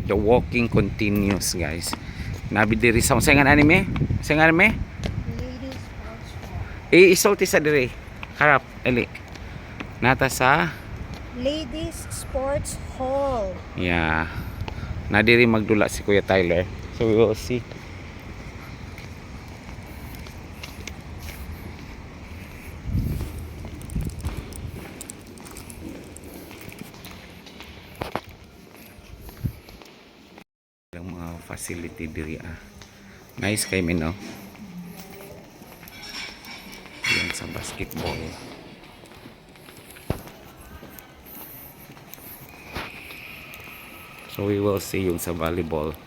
The walking continues, guys. Nabi diri sa usahay anime? Usahay anime? Ladies Sports Hall. Isulti sa diri. Harap, ali. Nata sa Ladies Sports Hall. yeah. Na diri magdula si Kuya Tyler. So we will see. Ang mga facility diri nice kay mi no. Yan sa basketball. So we will see yung sa volleyball.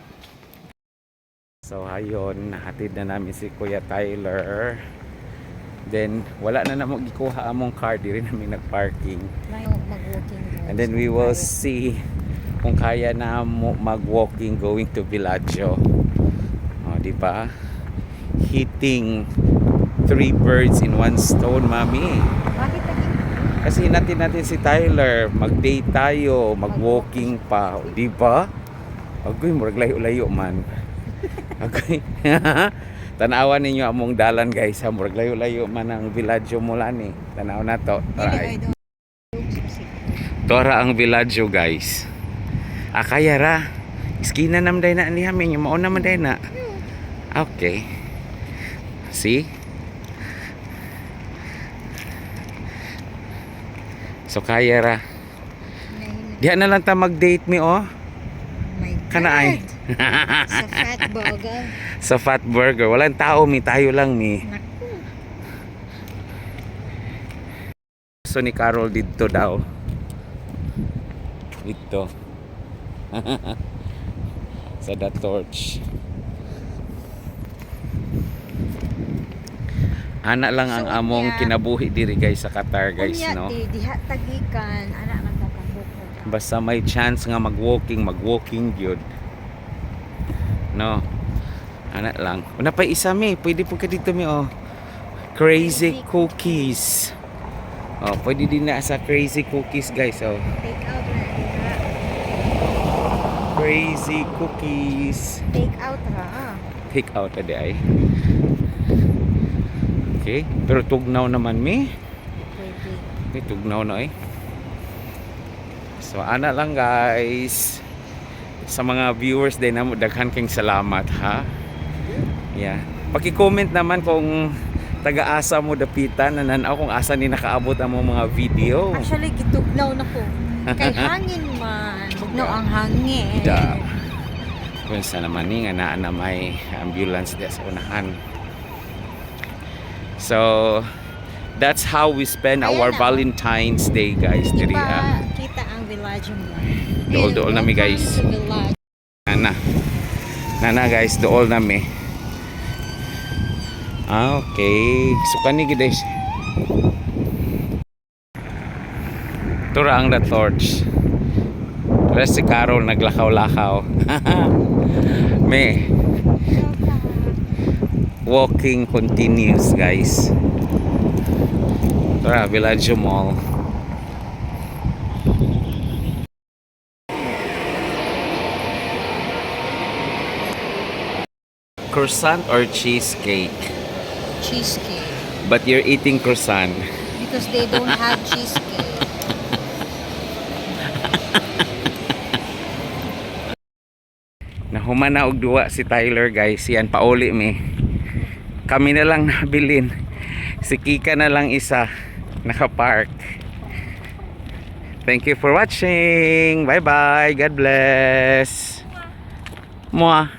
So ayon, nahatid na namin si Kuya Tyler. Then wala na namang gikuha among car, diri namin nagparking. Mag-walking. And then we will see kung kaya na mo mag-walking going to Villaggio. Oh, di ba? Hitting 3 birds in 1 stone, mami. Bakit Kasi natin si Tyler, mag-date tayo, mag-walking pa, di ba? Agoy, murag layo-layo man. Agoy. Tanawan ninyo among dalan, guys, ha. Murag layo-layo man ang Villaggio mula ni. Tanaw na to. Tora ang Villaggio, guys. Kaya ra. Iskina nam day na ni hamin, yung mauna man day na. Okay. See? So kaya ra. Diha na lang ta mag-date mi oh. My God. Kana ay. Sa Fat Burger. Sa Fat Burger. Walang tao mi, tayo lang mi. Naku. So ni Carol dito daw. Dito. Sa The Torch. Ana lang ang So, among yeah. kinabuhi diri guys sa Qatar, guys, Unya, no. diha tagikan ana nagtatambuko. Basta may chance nga mag-walking gyud. No. Ana lang. Una pa isa mi, pwede po ka dito mi oh. Crazy Cookies. Oh, pwede din na sa Crazy Cookies, guys, oh. Take out na diha. Crazy Cookies. Take out ra. Take out adi ay. Okay, pero tugnaw naman mi. Pwede. May tugnaw na eh. So ana lang, guys. Sa mga viewers din na daghan kayong salamat, ha. Yeah. Paki-comment naman kung taga-asa mo dapitan, nananaw kung asa ni nakaabot ang mga video. Actually gitugnaw na ko. Kay hangin man. Bugnaw ang hangin. Da. Kung sa naman ni nga naa na may ambulance di sa unahan. So that's how we spend Ayan our na. Valentine's Day, guys. Diri Diba, kita ang Villaggio mo. Dool-dool nami, guys. Nana guys, dool nami. Okay. So kani guys. Tura ang The Torch. Tura si Carol naglakaw-lakaw. May walking continues, guys. Tura Villaggio Mall. Croissant or cheesecake? Cheesecake. But you're eating croissant. Because they don't have cheesecake. Nahuman na og duwa si Tyler, guys. Yan, pauli mi. Kami na lang nabilin. Si Kika na lang isa nakapark. Thank you for watching. Bye bye. God bless. Mua.